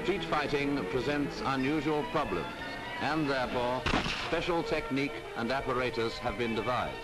Street fighting presents unusual problems, and therefore special technique and apparatus have been devised.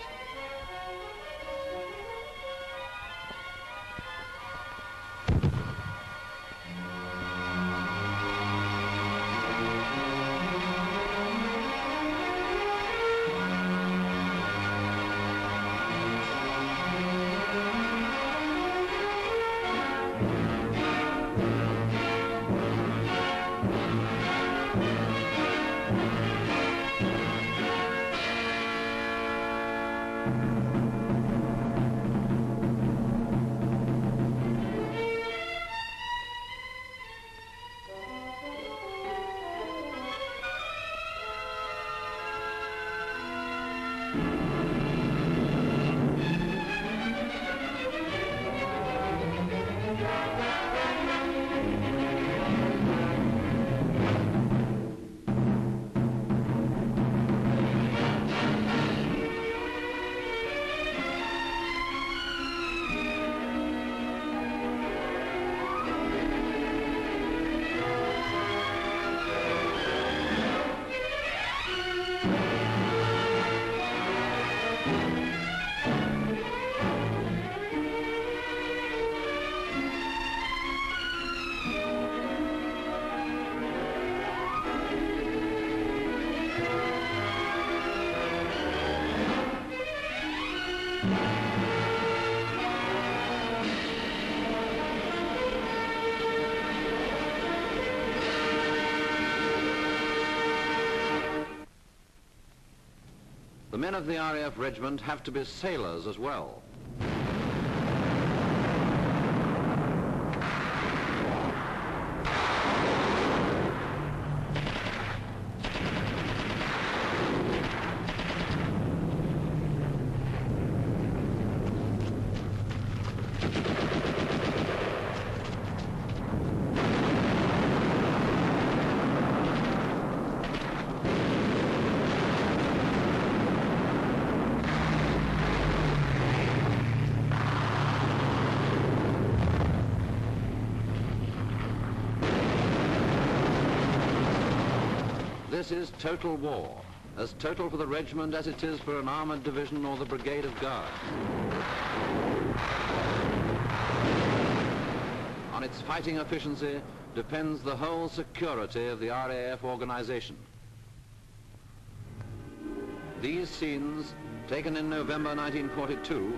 The men of the RAF regiment have to be sailors as well. This is total war, as total for the regiment as it is for an armoured division or the brigade of guards. On its fighting efficiency depends the whole security of the RAF organisation. These scenes, taken in November 1942,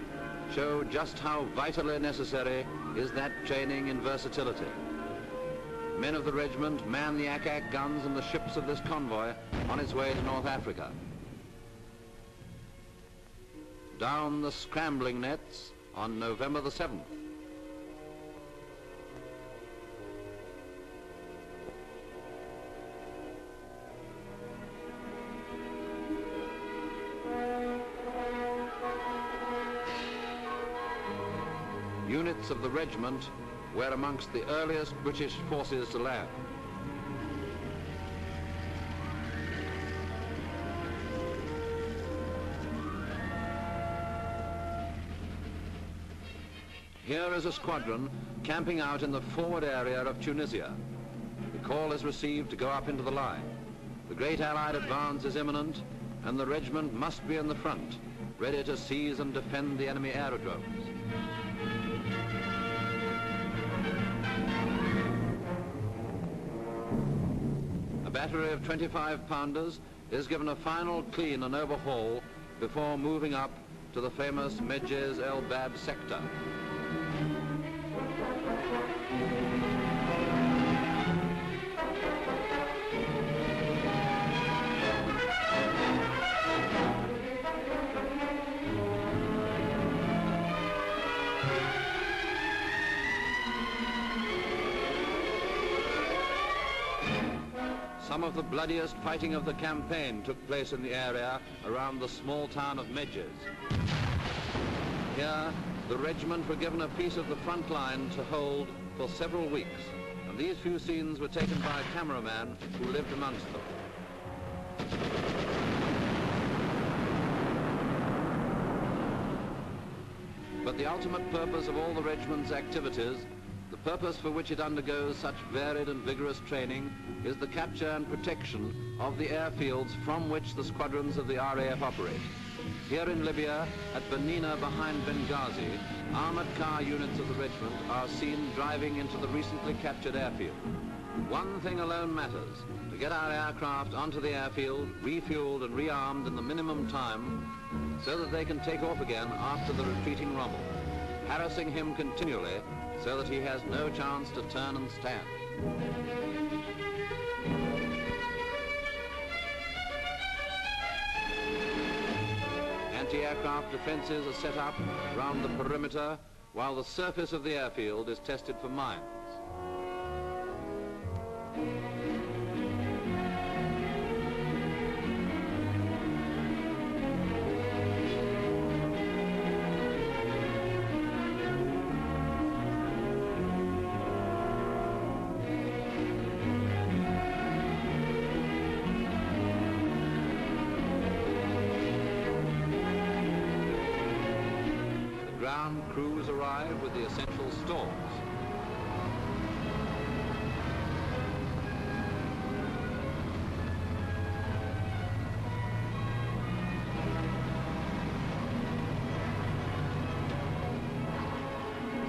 show just how vitally necessary is that training in versatility. Men of the regiment man the ack-ack guns and the ships of this convoy on its way to North Africa. Down the scrambling nets on November the 7th. Units of the regiment were amongst the earliest British forces to land. Here is a squadron camping out in the forward area of Tunisia. The call is received to go up into the line. The great Allied advance is imminent, and the regiment must be in the front, ready to seize and defend the enemy aerodromes. A battery of 25-pounders is given a final clean and overhaul before moving up to the famous Medjez El Bab sector. Some of the bloodiest fighting of the campaign took place in the area around the small town of Medjez. Here, the regiment were given a piece of the front line to hold for several weeks, and these few scenes were taken by a cameraman who lived amongst them. But the ultimate purpose of all the regiment's activities The purpose for which it undergoes such varied and vigorous training is the capture and protection of the airfields from which the squadrons of the RAF operate. Here in Libya, at Benina behind Benghazi, armoured car units of the regiment are seen driving into the recently captured airfield. One thing alone matters: to get our aircraft onto the airfield, refueled and rearmed in the minimum time, so that they can take off again after the retreating Rommel, harassing him continually so that he has no chance to turn and stand. Anti-aircraft defences are set up around the perimeter while the surface of the airfield is tested for mines. Ground crews arrive with the essential stores.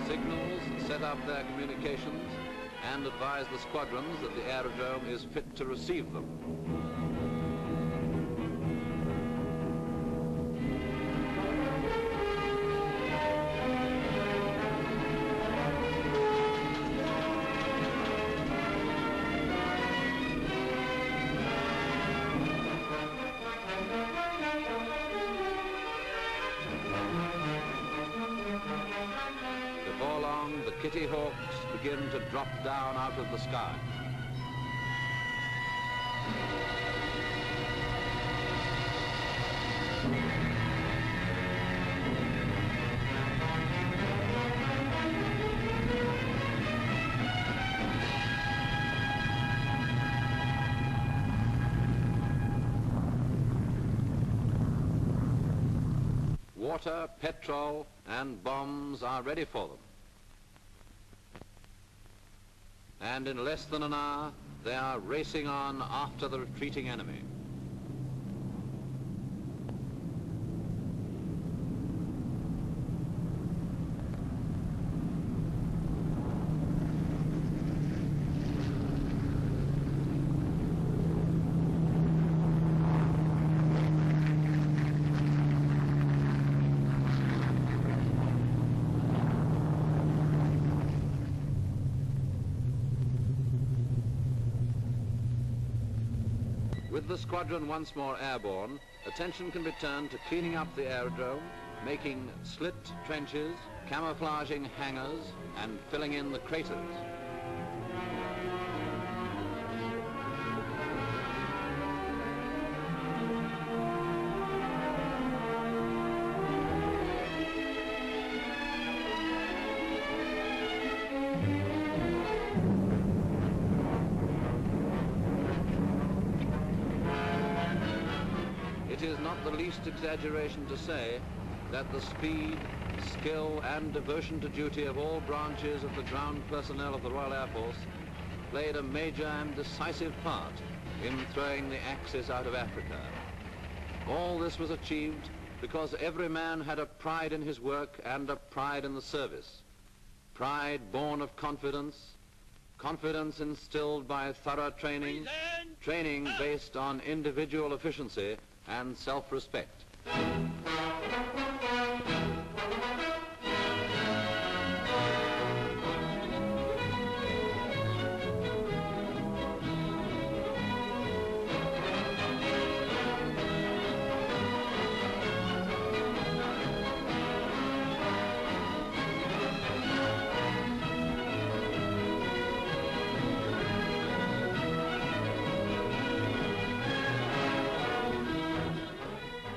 Signals set up their communications and advise the squadrons that the aerodrome is fit to receive them. Before long, the Kitty Hawks begin to drop down out of the sky. Water, petrol, and bombs are ready for them. And in less than an hour, they are racing on after the retreating enemy. With the squadron once more airborne, attention can be turned to cleaning up the aerodrome, making slit trenches, camouflaging hangars, and filling in the craters. It is not the least exaggeration to say that the speed, skill and devotion to duty of all branches of the ground personnel of the Royal Air Force played a major and decisive part in throwing the Axis out of Africa. All this was achieved because every man had a pride in his work and a pride in the service. Pride born of confidence, confidence instilled by thorough training, training based on individual efficiency and self-respect.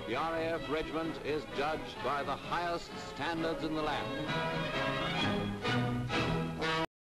The RAF regiment is judged by the highest standards in the land.